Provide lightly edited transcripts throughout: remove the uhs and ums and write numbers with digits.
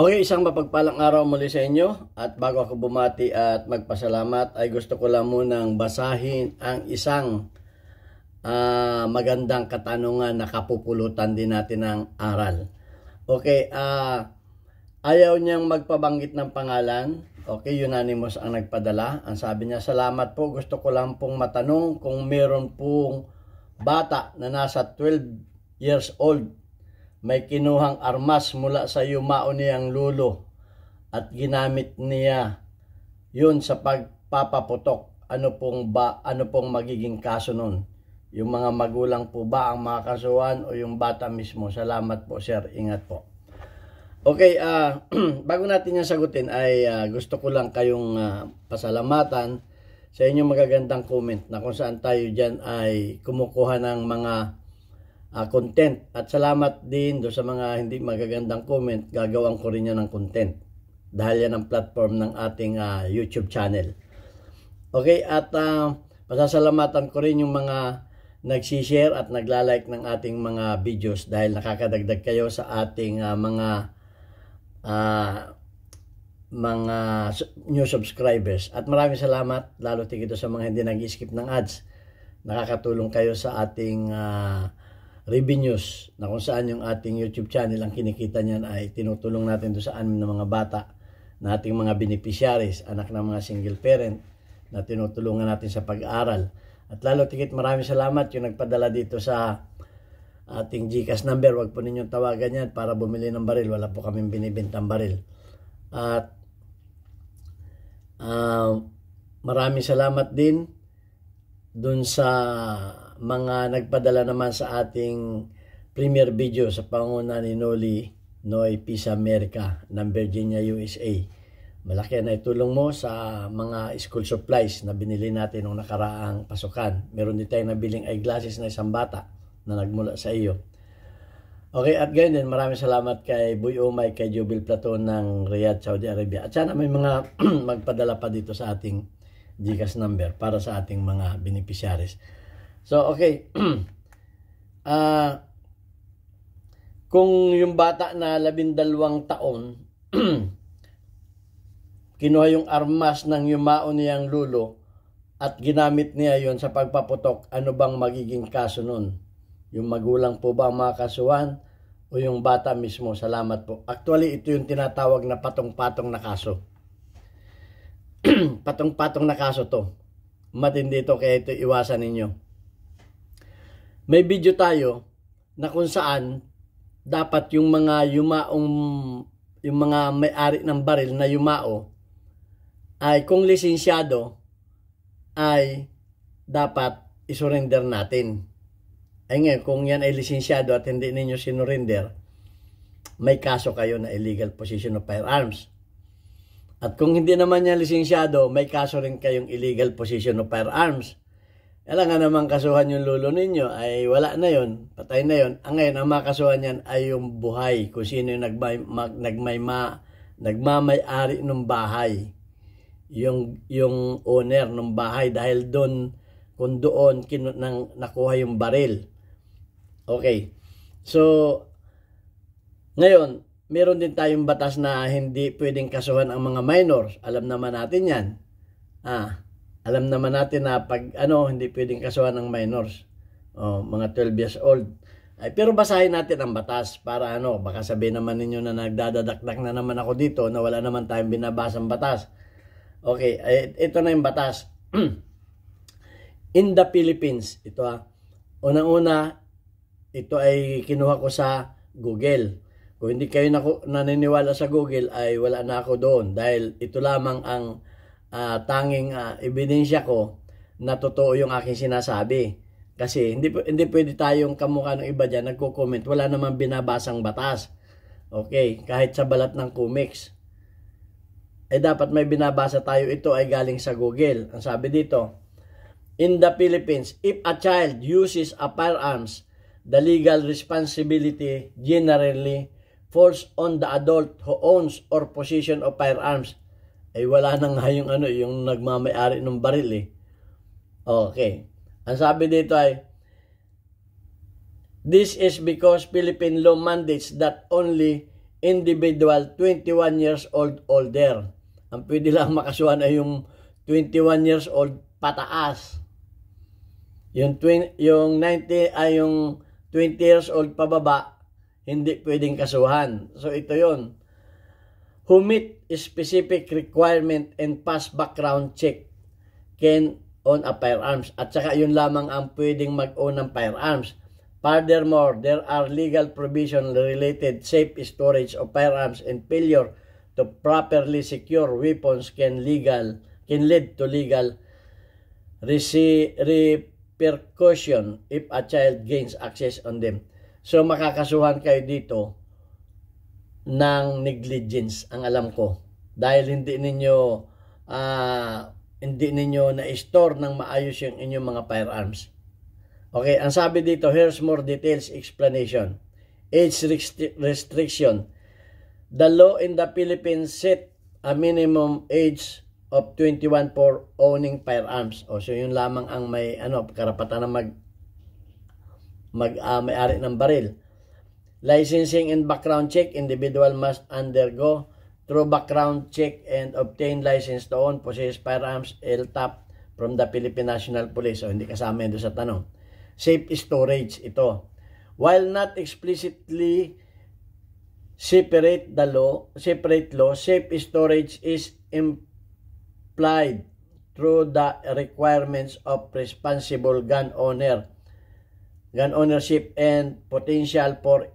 Okay, isang mapagpalang araw muli sa inyo at bago ako bumati at magpasalamat ay gusto ko lang munang basahin ang isang magandang katanungan na kapupulutan din natin ng aral. Okay, ayaw niyang magpabanggit ng pangalan. Okay, unanimous ang nagpadala. Ang sabi niya, salamat po. Gusto ko lang pong matanong kung meron pong bata na nasa 12 years old may kinuhang armas mula sa yumao niyang lulo at ginamit niya yun sa pagpapaputok. Ano pong magiging kaso nun? Yung mga magulang po ba ang makakasuhan o yung bata mismo? Salamat po, sir. Ingat po. Okay, bago natin yung sagutin ay gusto ko lang kayong pasalamatan sa inyong magagandang comment na kung saan tayo dyan ay kumukuha ng mga content. At salamat din do sa mga hindi magagandang comment, gagawin ko rin yan ng content dahil yan ang platform ng ating YouTube channel. Okay, at pasasalamatan ko rin yung mga nagsishare at naglalike ng ating mga videos dahil nakakadagdag kayo sa ating mga new subscribers. At maraming salamat, lalo tigito sa mga hindi nag-skip ng ads. Nakakatulong kayo sa ating revenues na kung saan yung ating YouTube channel ang kinikita niyan ay tinutulong natin doon sa anim na mga bata na ating mga beneficiaries, anak ng mga single parent na tinutulungan natin sa pag-aaral. At lalo tigit maraming salamat yung nagpadala dito sa ating GCash number. Huwag po ninyong tawagan yan para bumili ng baril. Wala po kaming binibintang baril. At maraming salamat din dun sa mga nagpadala naman sa ating premiere video sa panguna ni Noy Peace America ng Virginia, USA. Malaki na itulong mo sa mga school supplies na binili natin nung nakaraang pasukan. Meron din tayong nabiling eyeglasses na isang bata na nagmula sa iyo. Okay, at ganyan din, maraming salamat kay Boy Omay, kay Jubil Platon ng Riyadh, Saudi Arabia. At sana may mga magpadala pa dito sa ating GCash number para sa ating mga beneficiaries. So, okay. Kung yung bata na 12 taon, kinuha yung armas ng yumao niyang lulo at ginamit niya yon sa pagpaputok, ano bang magiging kaso nun? Yung magulang po ba ang makakasuhan o yung bata mismo? Salamat po. Actually, ito yung tinatawag na patong-patong na kaso. Patong-patong na kaso to. Matindi ito, kaya ito iwasan ninyo. May video tayo na kung saan dapat yung mga yung mga may-ari ng baril na yumao ay kung lisensyado ay dapat isurrender natin. Ay ngayon, kung yan ay lisensyado at hindi ninyo sinurrender, may kaso kayo na illegal possession of firearms. At kung hindi naman yan lisensyado, may kaso rin kayong illegal possession of firearms. Alam nga naman kasuhan yung lulo ninyo ay wala na yon, patay na yon. Ang ngayon, ang makasuhan yan ay yung buhay, kung sino yung nagmamay-ari ng bahay, yung owner ng bahay, dahil doon, kung doon nakuha yung baril. Okay, so ngayon, meron din tayong batas na hindi pwedeng kasuhan ang mga minors. Alam naman natin yan. Alam naman natin na pag hindi pwedeng kasuhan ng minors. Mga 12 years old. Pero basahin natin ang batas para baka sabihin naman ninyo na nagdadadakdak na naman ako dito na wala naman tayong binabasang batas. Okay, ito na yung batas. In the Philippines, ito unang-una, ito ay kinuha ko sa Google. Kung hindi kayo naniniwala sa Google ay wala na ako doon dahil ito lamang ang tanging ebidensya ko na totoo yung aking sinasabi. Kasi hindi pwede tayong kamukha ng iba dyan nagko-comment. Wala namang binabasang batas. Okay, kahit sa balat ng comics. Dapat may binabasa tayo. Ito ay galing sa Google. Ang sabi dito, in the Philippines, if a child uses a firearms, the legal responsibility generally falls on the adult who owns or possession of firearms. Wala na nga yung nagmamay-ari ng baril Okay. Ang sabi dito ay, this is because Philippine law mandates that only individual 21 years old older. Ang pwede lang makasuhan ay yung 21 years old pataas. Yung 20 years old pababa, hindi pwedeng kasuhan. So ito yon. Who meet specific requirement and pass background check can own a firearms. At saka yun lamang ang pwedeng mag-own ng firearms. Furthermore, there are legal provisions related safe storage of firearms and failure to properly secure weapons can lead to legal repercussion if a child gains access on them. So makakasuhan kayo dito ng negligence, ang alam ko, dahil hindi ninyo na-store ng maayos yung inyong mga firearms. Okay, ang sabi dito, here's more details explanation. Age restriction. The law in the Philippines set a minimum age of 21 for owning firearms. O so yun lamang ang may karapatan na may-ari ng baril. Licensing and background check. Individual must undergo through background check and obtain license to own, possess firearms, LTAP from the Philippine National Police. So hindi kasama yun sa tanong. Safe storage ito. While not explicitly separate law, safe storage is implied through the requirements of responsible gun ownership and potential for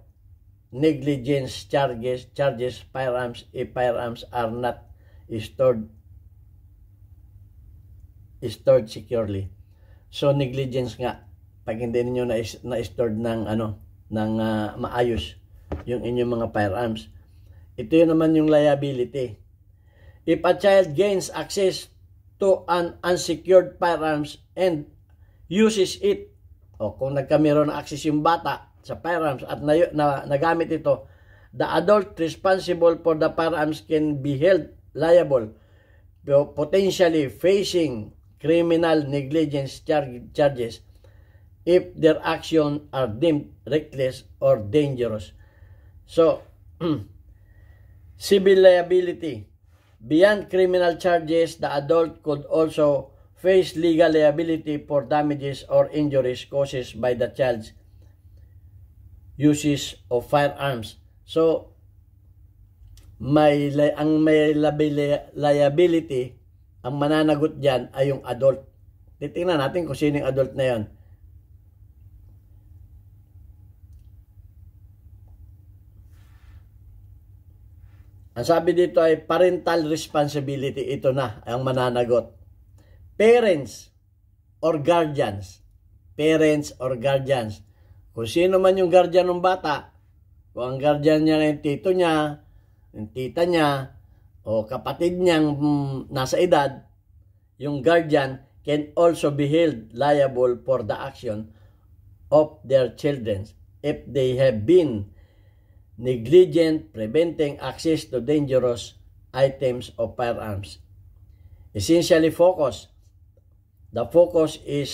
negligence charges firearms if firearms are not stored securely. So negligence nga pag hindi niyo na-stored ng maayos yung inyong mga firearms. Ito yun naman yung liability. If a child gains access to an unsecured firearms and uses it, o kung nagkameron ng access yung bata sa firearms at nagamit ito, the adult responsible for the firearms can be held liable, potentially facing criminal negligence charges if their actions are deemed reckless or dangerous. So, civil liability. Beyond criminal charges, the adult could also face legal liability for damages or injuries caused by the child's uses of firearms. So, ang may liability, ang mananagot dyan ay yung adult. Titingnan natin kung sino yung adult na yon. Ang sabi dito ay parental responsibility. Ito na ang mananagot. Parents or guardians. Parents or guardians. Kung sino man yung guardian ng bata, kung ang guardian niya yung tito niya, yung tita niya, o kapatid niyang nasa edad, yung guardian can also be held liable for the action of their children if they have been negligent preventing access to dangerous items of firearms. Essentially the focus is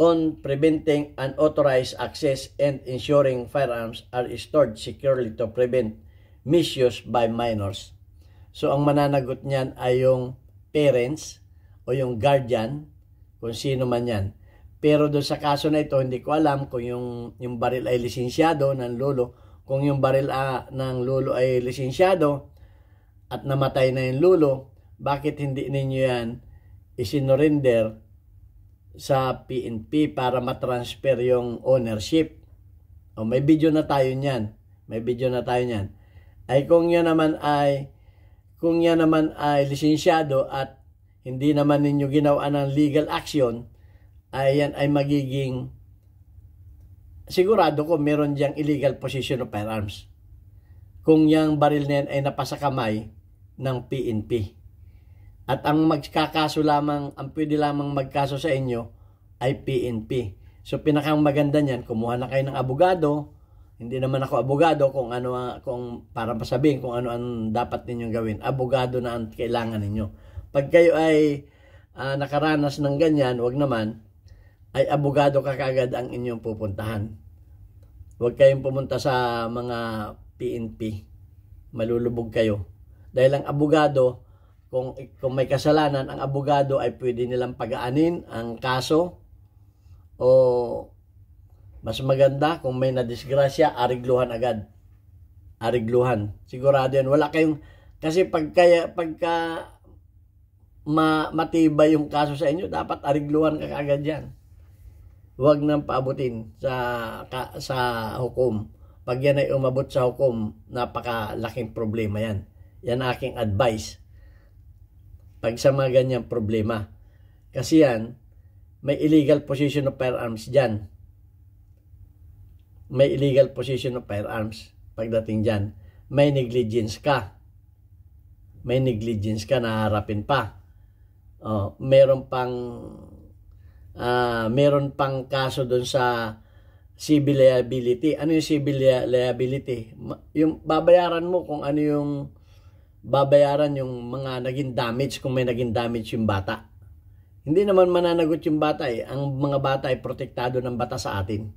on preventing unauthorized access and ensuring firearms are stored securely to prevent misuse by minors. So ang mananagot niyan ay yung parents o yung guardian, kung sino man yan. Pero doon sa kaso na ito, hindi ko alam kung yung baril ay lisensyado ng lolo. Kung yung baril ng lolo ay lisensyado at namatay na yung lolo, bakit hindi ninyo yan isinurrender sa PNP para matransfer yung ownership? O may video na tayo niyan. Ay kung yan naman ay lisensyado at hindi naman ninyo ginawa ng legal action, ay yan ay magiging sigurado ko meron diyang illegal possession of firearms. Kung yung baril na yan ay napasa kamay ng PNP. At ang magkakaso lamang, ang pwede lamang magkaso sa inyo ay PNP. So pinakang maganda niyan, kumuha na kayo ng abogado. Hindi naman ako abogado kung para masabihin kung ano ang dapat ninyong gawin. Abogado na ang kailangan ninyo. Pag kayo ay nakaranas ng ganyan, wag naman, ay abogado ka kaagad ang inyong pupuntahan. Huwag kayong pumunta sa mga PNP. Malulubog kayo. Dahil ang abogado, kung may kasalanan, ang abogado ay pwede nilang pagaanin ang kaso, o mas maganda kung may nadisgrasya, arigluhan agad. Arigluhan. Sigurado yan. Wala kayong, kasi pagka matibay yung kaso sa inyo, dapat arigluhan ka agad yan. Huwag nang paabutin sa hukom. Pag yan ay umabot sa hukom, napakalaking problema yan. Yan aking advice. Pag sa mga ganyang problema. Kasi yan, may illegal possession of firearms dyan. May illegal possession of firearms pagdating dyan. May negligence ka. May negligence ka, naharapin pa. Meron pang kaso doon sa civil liability. Ano yung civil liability? Yung babayaran mo kung ano yung babayaran yung mga naging damage, kung may naging damage yung bata. Hindi naman mananagot yung bata eh. Ang mga bata ay protektado ng batas sa atin.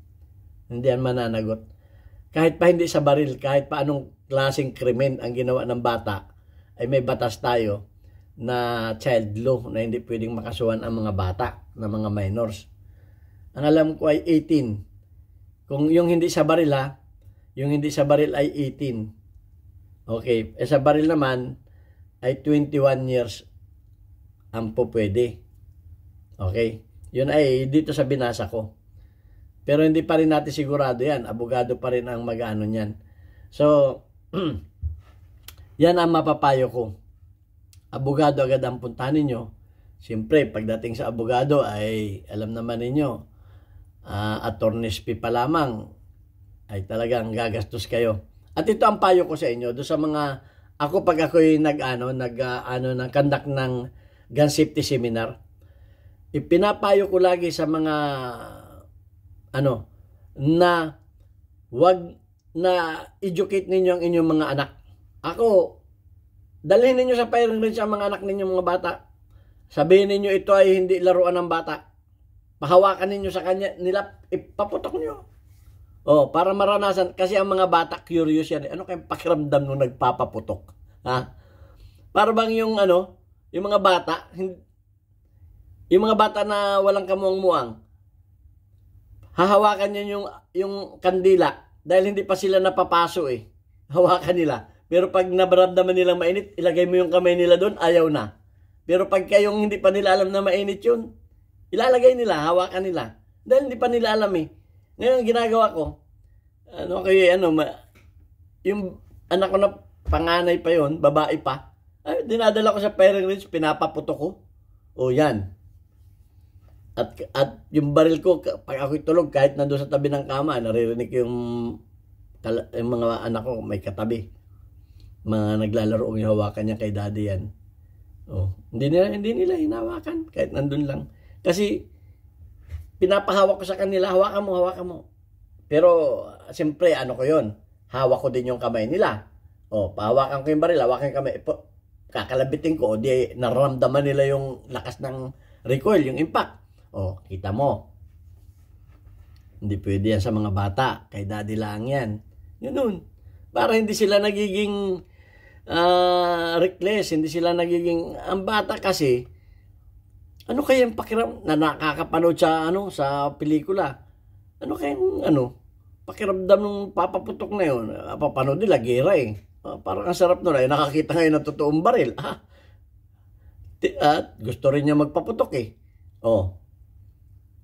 Hindi yan mananagot. Kahit pa hindi sa baril, kahit pa anong klaseng krimen ang ginawa ng bata, ay may batas tayo na child law na hindi pwedeng makasuhan ang mga bata na mga minors. Ang alam ko ay 18. Kung yung hindi sa baril yung hindi sa baril ay 18. Okay, sa baril naman ay 21 years ang po pwede. Okay, yun ay dito sa binasa ko. Pero hindi pa rin natin sigurado yan. Abogado pa rin ang mag-ano niyan. So, yan ang mapapayo ko. Abogado agad ang puntahan ninyo. Siyempre, pagdating sa abogado ay alam naman ninyo, attorney's fee pa lamang ay talagang gagastos kayo. At ito ang payo ko sa inyo. Doon sa mga, ako pag ako'y nag-conduct ng gun safety seminar, ipinapayo ko lagi sa mga na wag na educate ninyo ang inyong mga anak. Ako, dalhin ninyo sa firing range ang mga anak ninyo, mga bata. Sabihin ninyo ito ay hindi laruan ng bata. Pahawakan ninyo sa kanya, nila ipaputok nyo. Para maranasan. Kasi ang mga bata, curious yan. Ano kayong pakiramdam nung nagpapaputok? Ha? Para bang yung mga bata, yung mga bata na walang kamuang-muang, hahawakan niya yung kandila dahil hindi pa sila napapaso eh. Hawakan nila. Pero pag nabaramdaman nilang mainit, ilagay mo yung kamay nila doon, ayaw na. Pero pag kayong hindi pa nila alam na mainit yun, ilalagay nila, hawakan nila. Dahil hindi pa nila alam eh. Ngayon, ginagawa ko, yung anak ko na panganay pa yon, babae pa, dinadala ko sa firing range, pinapaputok ko. Yan. At yung baril ko, pag ako'y tulog, kahit nandun sa tabi ng kama, naririnig yung mga anak ko, may katabi. Mga naglalaro yung hawakan niya kay daddy yan. Hindi nila hinawakan, kahit nandun lang. Kasi, pinapahawak ko sa kanila, hawakan mo. Pero, siyempre, ko yun? Hawak ko din yung kamay nila. Pahawakan ko yung baril, hawakan yung kamay. Kakalabitin ko, di naramdaman nila yung lakas ng recoil, yung impact. Kita mo. Hindi pwede yan sa mga bata. Kay daddy lang yan. Yun. Para hindi sila nagiging reckless. Hindi sila nagiging... Ang bata kasi, ano kaya yung pakiram na nakakapanood sa pelikula? Ano kaya pakiramdam ng papaputok na yun? Papanood nila, gera eh. Parang ang sarap nun. Nakakita ngayon ng totoong baril. At gusto rin niya magpaputok eh.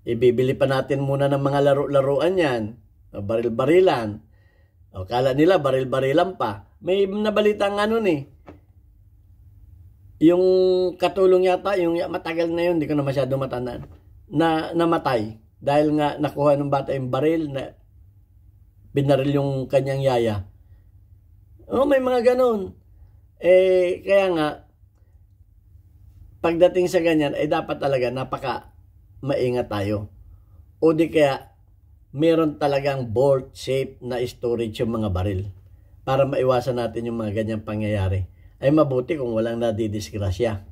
Ibibili pa natin muna ng mga laro-laruan yan. Baril-barilan. Kala nila baril-barilan pa. May nabalita nga nun eh. Yung katulong yata, yung matagal na yun, hindi ko na masyado matandaan, na namatay. Dahil nga nakuha ng bata yung baril, na binaril yung kanyang yaya. May mga ganun. Kaya nga, pagdating sa ganyan, dapat talaga maingat tayo. O di kaya, meron talagang bolt shape na storage yung mga baril para maiwasan natin yung mga ganyang pangyayari. Ay mabuti kung walang nadidisgrasya.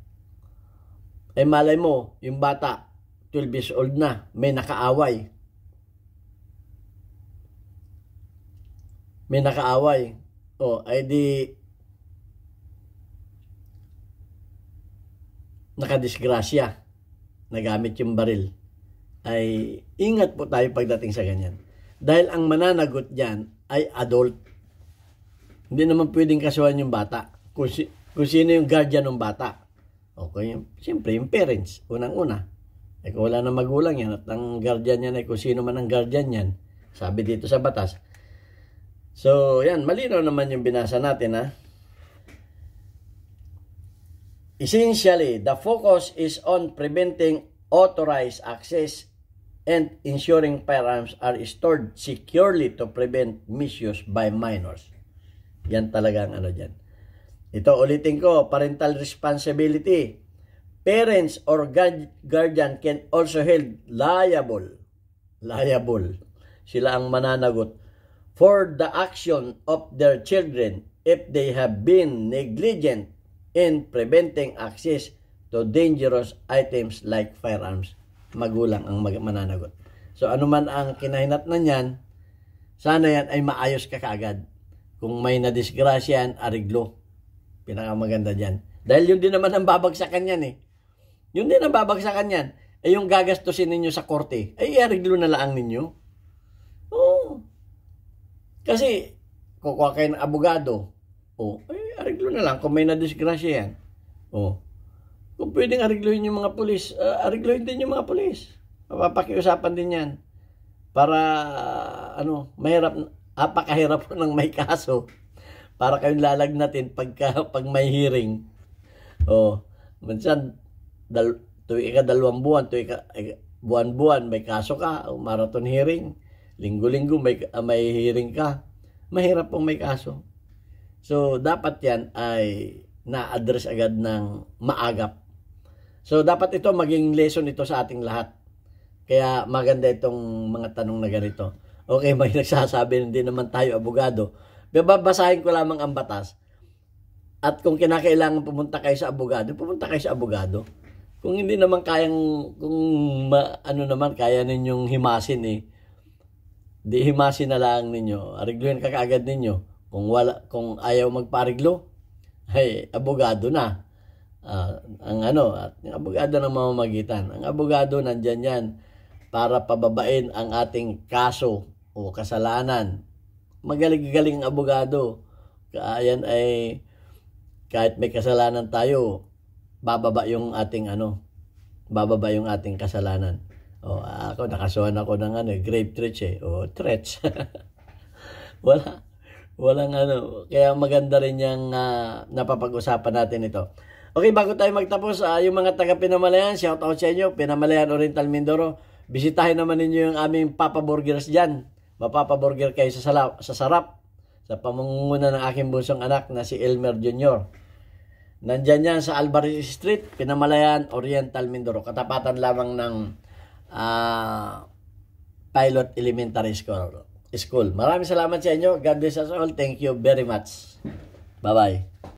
Ay malay mo, yung bata, 12 years old na, may nakaaway. ay di nakadisgrasya, nagamit yung baril, ay ingat po tayo pagdating sa ganyan. Dahil ang mananagot dyan ay adult. Hindi naman pwedeng kasuhan yung bata. Kung sino yung guardian ng bata. Okay, siyempre yung parents, unang-una. Kung wala na magulang yan at ang guardian yan ay kung sino man ang guardian yan, sabi dito sa batas. So, yan, malinaw naman yung binasa natin, ha. Essentially, the focus is on preventing authorized access and ensuring firearms are stored securely to prevent misuse by minors. Yan talaga ang ano dyan. Ito, ulitin ko, parental responsibility. Parents or guardian can also held liable. Sila ang mananagot for the action of their children if they have been negligent in preventing access to dangerous items like firearms. Magulang ang mananagot. So, ano man ang kinahinatnan niyan, sana yan ay maayos ka kaagad. Kung may nadisgrasya yan, ariglo. Pinakamaganda dyan. Dahil yun din naman ang babagsakan yan eh. Yun din ang babagsakan yan. Yung gagastusin ninyo sa korte, ay ariglo na lang ninyo. Oo. Kasi, kukuha kayo ng abogado, ay ariglo na lang kung may nadisgrasya yan. Kung pwedeng arigluhin yung mga pulis, arigluhin din yung mga pulis. Mapapakiusapan din yan. Para, apakahirap po ng may kaso. Para kayong lalagnatin pag may hearing. Minsan, tuwi ka 2 buwan, buwan-buwan, may kaso ka, marathon hearing. Linggo-linggo, may hearing ka. Mahirap pong may kaso. So, dapat yan ay na-address agad ng maagap. So, dapat ito maging lesson ito sa ating lahat. Kaya maganda itong mga tanong na ganito. Okay, may nagsasabi, hindi naman tayo abogado. Babasahin ko lamang ang batas. At kung kinakailangan pumunta kayo sa abogado, pumunta kayo sa abogado. Kung hindi naman kaya ninyong himasin di himasin na lang ninyo. Arigluhin ka kaagad ninyo. Kung ayaw magpariglo, ay abogado na. Ang abogado ng mamamagitan. Ang abogado nandyan yan para pababain ang ating kaso o kasalanan. Magaling-galing ang abogado. Ayan ay kahit may kasalanan tayo, bababa yung ating kasalanan. Ako nakasuhan ako ng grave threats threats. Walang kaya maganda rin yung napapag-usapan natin ito. Okay, bago tayo magtapos, yung mga taga Pinamalayan, shout out sa inyo, Pinamalayan Oriental Mindoro. Bisitahin naman ninyo yung aming Papa Burgers dyan. Mapapaburger kayo sa sarap. Sa pamunguna ng aking bunsong anak na si Elmer Jr. Nandyan yan sa Alvarez Street, Pinamalayan Oriental Mindoro. Katapatan lamang ng Pilot Elementary School. Maraming salamat sa inyo. God bless us all. Thank you very much. Bye-bye.